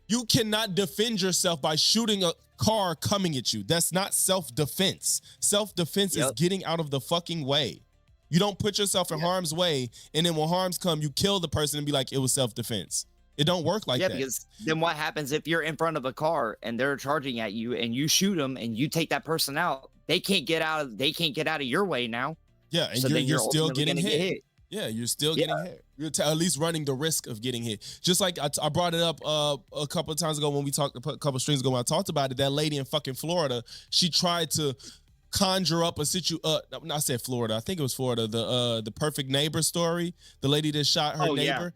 you cannot defend yourself by shooting a car coming at you. That's not self-defense. Self-defense is getting out of the fucking way. You don't put yourself in harm's way, and then when harms come, you kill the person and be like, it was self-defense. It don't work like that. Yeah, because then what happens if you're in front of a car and they're charging at you and you shoot them and you take that person out? They can't get out of your way now. Yeah, and so you're still getting hit. Yeah, you're still getting hit. You're at least running the risk of getting hit. Just like I brought it up a couple of times ago when we talked, a couple of streams ago when I talked about it, that lady in fucking Florida, she tried to conjure up a I said Florida, I think it was Florida, the perfect neighbor story, the lady that shot her neighbor.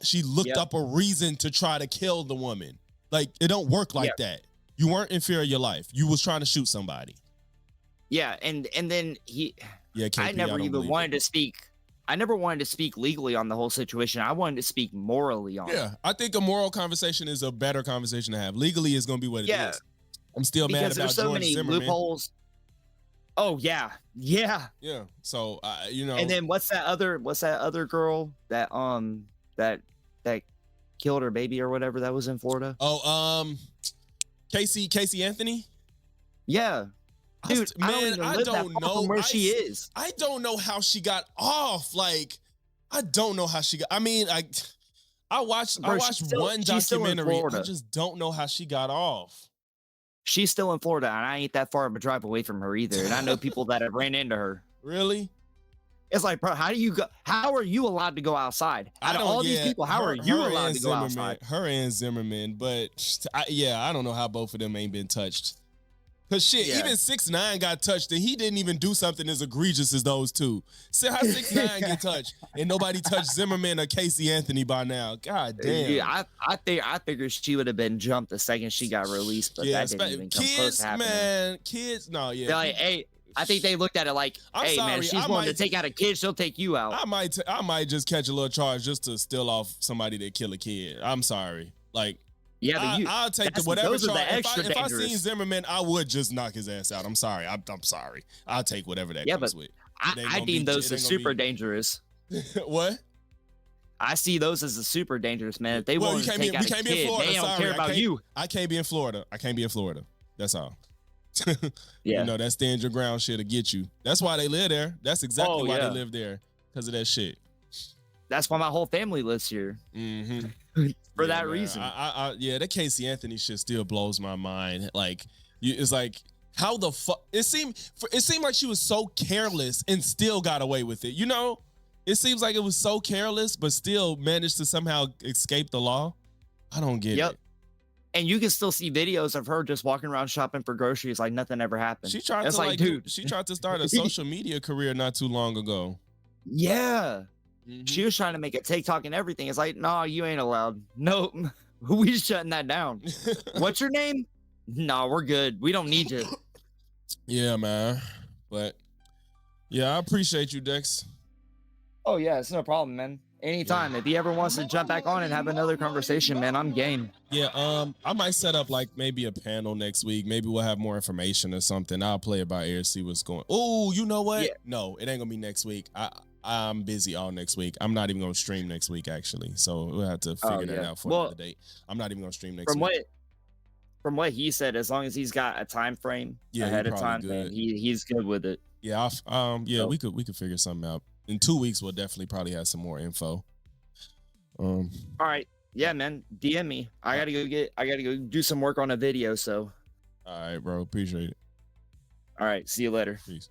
She looked up a reason to try to kill the woman. Like, it don't work like that. You weren't in fear of your life. You was trying to shoot somebody. Yeah, and then KP, I never even wanted to speak. I never wanted to speak legally on the whole situation. I wanted to speak morally on it. Yeah, I think a moral conversation is a better conversation to have. Legally is going to be what it is. I'm still mad about there's so George many Zimmerman. Loopholes. Oh yeah. So And then what's that other girl that that killed her baby or whatever that was in Florida? Casey Anthony. Yeah. Dude, I don't know where she is. I don't know how she got off. Like, I don't know how she got. I mean, I watched one documentary. I just don't know how she got off. She's still in Florida, and I ain't that far of a drive away from her either. And I know people that have ran into her. Really? It's like, bro, how are you allowed to go outside? Out of all these people, how are you allowed to go outside? Her and Zimmerman, but I don't know how both of them ain't been touched. Cause shit, even 6ix9ine got touched, and he didn't even do something as egregious as those two. So how 6ix9ine get touched, and nobody touched Zimmerman or Casey Anthony by now? God damn. Yeah, I figured she would have been jumped the second she got released, but that didn't even come close to happening. Kids, no, yeah. They're like, hey, I think they looked at it like, hey, man, she's willing to take out a kid, she'll take you out. I might just catch a little charge just to steal off somebody that kill a kid. I'm sorry, like. Yeah, but I'll take whatever charge. If I seen dangerous. Zimmerman, I would just knock his ass out. I'm sorry. I'm sorry. I'll take whatever that comes with. I deem those as super dangerous. What? I see those as a super dangerous, man. If they want to take out a kid, they don't care about you. I can't be in Florida. That's all. Yeah. You know, that stand your ground shit to get you. That's why they live there. That's exactly why they live there. Because of that shit. That's why my whole family lives here. Mm-hmm. For that reason. That Casey Anthony shit still blows my mind. Like, it's like, how the fuck? It seemed like she was so careless and still got away with it. You know, it seems like it was so careless, but still managed to somehow escape the law. I don't get it. And you can still see videos of her just walking around shopping for groceries like nothing ever happened. She tried she tried to start a social media career not too long ago. Yeah. Mm-hmm. She was trying to make a TikTok and everything. It's like, no, you ain't allowed. Nope. We shutting that down. What's your name? No, we're good. We don't need you. Yeah, man. But yeah, I appreciate you, Dex. Oh yeah, it's no problem, man. anytime. If he ever wants to jump back on and have another conversation, man, I'm game. Yeah, I might set up like maybe a panel next week. Maybe we'll have more information or something. I'll play it by ear, see what's going. Oh, you know what? Yeah. No, it ain't gonna be next week. I'm busy all next week. I'm not even gonna stream next week actually. So we'll have to figure that out for another date. I'm not even gonna stream next week. From what he said, as long as he's got a time frame ahead of time, then he's good with it. Yeah, so. we could figure something out. In 2 weeks, we'll definitely probably have some more info. All right. Yeah, man. DM me. I gotta go do some work on a video. So. All right, bro. Appreciate it. All right. See you later. Peace.